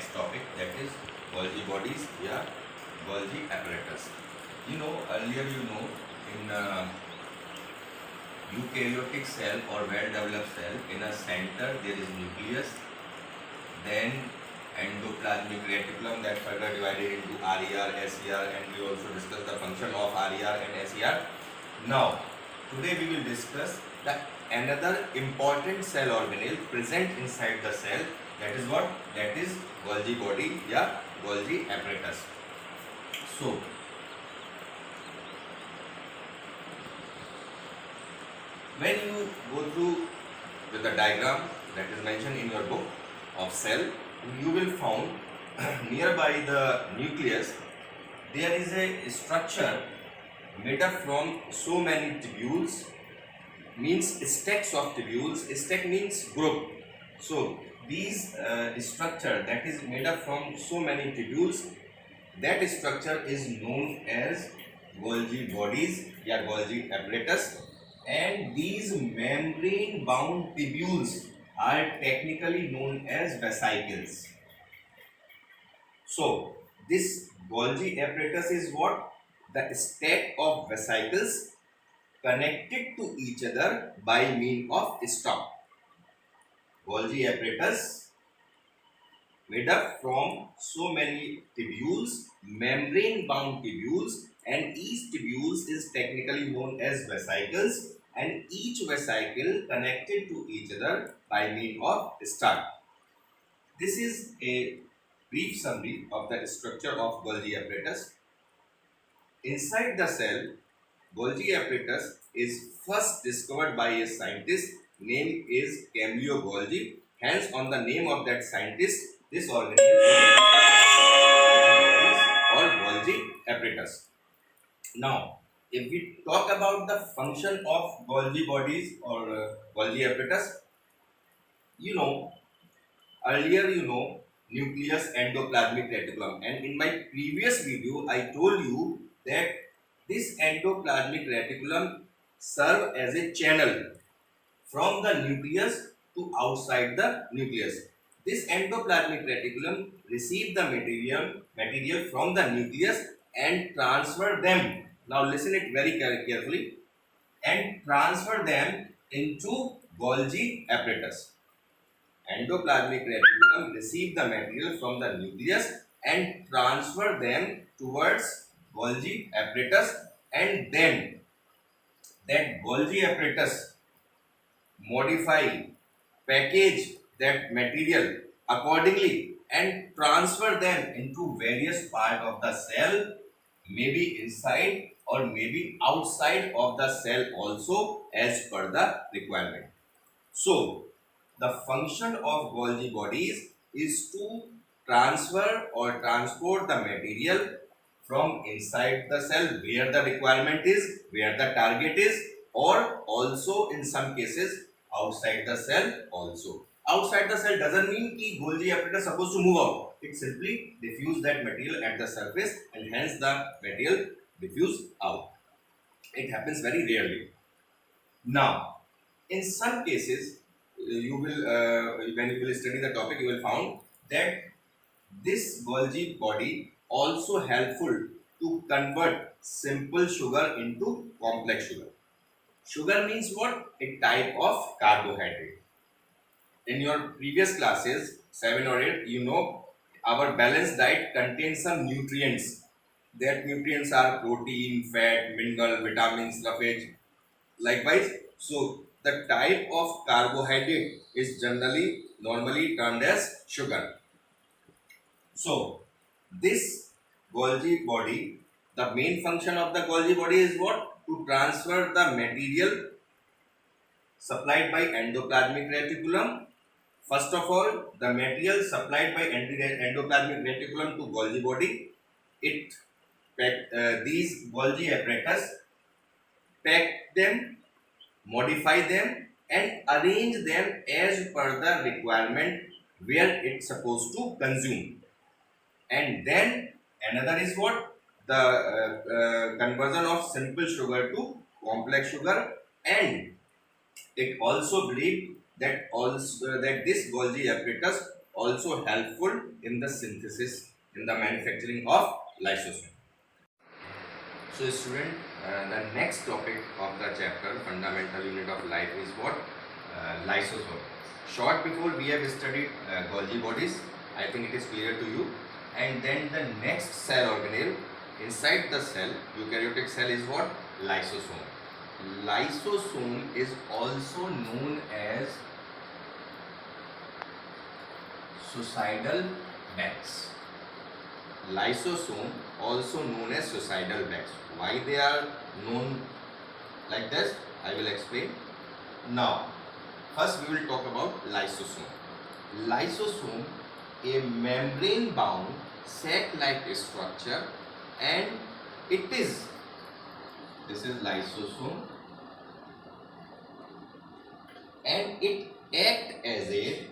next topic, that is Golgi bodies, yeah, Golgi apparatus. Earlier, in eukaryotic cell or well-developed cell, in a center there is nucleus, then endoplasmic reticulum that further divided into RER, SER, and we also discussed the function of RER and SER. Now, today we will discuss the another important cell organelle present inside the cell. That is what? That is Golgi body, yeah, Golgi apparatus. So, when you go through with the diagram that is mentioned in your book of cell, you will found nearby the nucleus there is a structure made up from so many tubules, means stacks of tubules. Stack means group. So these structure that is made up from so many tubules, that structure is known as Golgi bodies, yeah, Golgi apparatus. And these membrane bound tubules are technically known as vesicles. So this Golgi apparatus is what? The stack of vesicles connected to each other by means of stop. Golgi apparatus made up from so many tubules, membrane bound tubules, and each tubules is technically known as vesicles, and each vesicle connected to each other by means of stud. This is a brief summary of the structure of Golgi apparatus. Inside the cell, Golgi apparatus is first discovered by a scientist named is Camillo Golgi. Hence, on the name of that scientist, this organism is or Golgi apparatus. Now, if we talk about the function of Golgi bodies or Golgi apparatus, earlier nucleus, endoplasmic reticulum, and in my previous video I told you that this endoplasmic reticulum serve as a channel from the nucleus to outside the nucleus. This endoplasmic reticulum receive the material from the nucleus and transfer them. Now listen it very carefully, and transfer them into Golgi apparatus. Endoplasmic reticulum receive the material from the nucleus and transfer them towards Golgi apparatus, and then that Golgi apparatus modify, package that material accordingly and transfer them into various part of the cell, maybe inside or maybe outside of the cell also as per the requirement. So the function of Golgi bodies is to transfer or transport the material from inside the cell where the requirement is, where the target is, or also in some cases outside the cell also. Outside the cell doesn't mean that Golgi apparatus is supposed to move out. It simply diffuse that material at the surface and hence the material diffuse out. It happens very rarely. Now, in some cases, you will when you will study the topic, you will find that this Golgi body also helpful to convert simple sugar into complex sugar. Sugar means what? A type of carbohydrate. In your previous classes, 7 or 8, our balanced diet contains some nutrients. That nutrients are protein, fat, mineral, vitamins, roughage. Likewise, so the type of carbohydrate is normally termed as sugar. So this Golgi body, the main function of the Golgi body is what? To transfer the material supplied by endoplasmic reticulum. First of all, the material supplied by endoplasmic reticulum to Golgi body, these Golgi apparatus pack them, modify them, and arrange them as per the requirement where it's supposed to consume. And then another is what? The conversion of simple sugar to complex sugar, and it also believed that this Golgi apparatus also helpful in the synthesis, in the manufacturing of lysosome. So student, the next topic of the chapter, fundamental unit of life, is what? Lysosome. Short before we have studied Golgi bodies, I think it is clear to you. And then the next cell organelle inside the cell, eukaryotic cell, is what? Lysosome. Lysosome is also known as suicidal bags. Lysosome also known as suicidal bags. Why they are known like this, I will explain. Now, first we will talk about lysosome. Lysosome, a membrane bound sac-like structure, and this is lysosome, and it act as a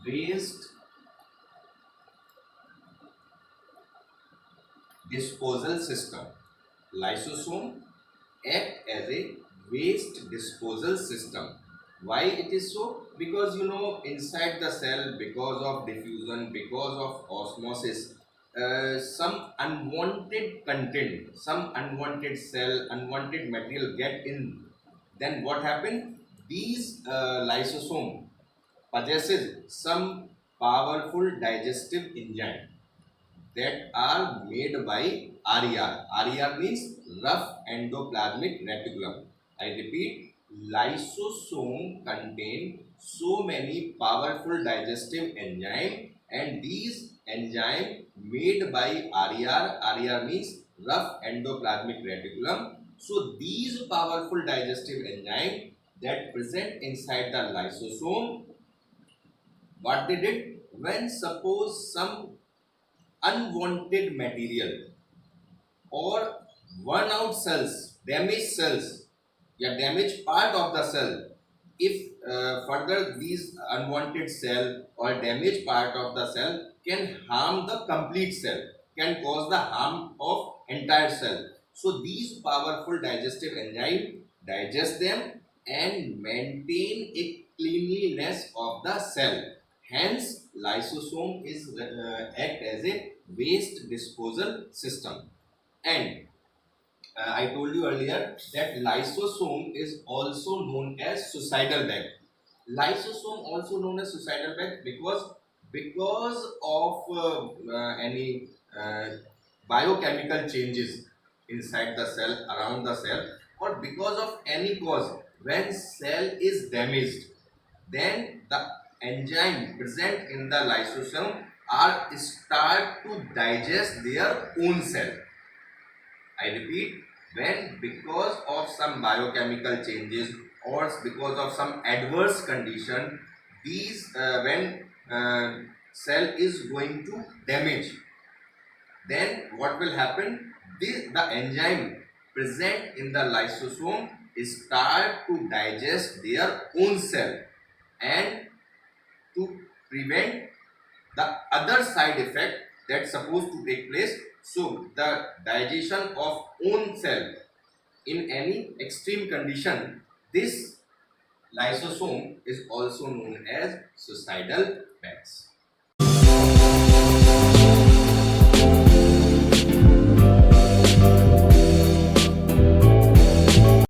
waste disposal system. Lysosome act as a waste disposal system. Why it is so? Because inside the cell, because of diffusion, because of osmosis, some unwanted content, some unwanted cell, unwanted material get in. Then what happened? These lysosome possesses some powerful digestive enzyme that are made by RER. RER means rough endoplasmic reticulum. I repeat, lysosome contain so many powerful digestive enzyme, and these enzyme made by RER. RER means rough endoplasmic reticulum. So these powerful digestive enzyme that present inside the lysosome, what they did, when suppose some unwanted material or worn out cells, damaged cells, yeah, damaged part of the cell, if further these unwanted cell or damaged part of the cell can harm the complete cell, can cause the harm of entire cell. So these powerful digestive enzyme digest them and maintain a cleanliness of the cell. Hence, lysosome is act as a waste disposal system. And I told you earlier that lysosome is also known as suicidal bag. Lysosome also known as suicidal bag because of any biochemical changes inside the cell, around the cell, or because of any cause. When cell is damaged, then the enzyme present in the lysosome are start to digest their own cell. I repeat, when because of some biochemical changes or because of some adverse condition, these when cell is going to damage, then what will happen? The enzyme present in the lysosome start to digest their own cell, and to prevent the other side effect that's supposed to take place. So the digestion of own cell in any extreme condition, this lysosome is also known as suicidal bags.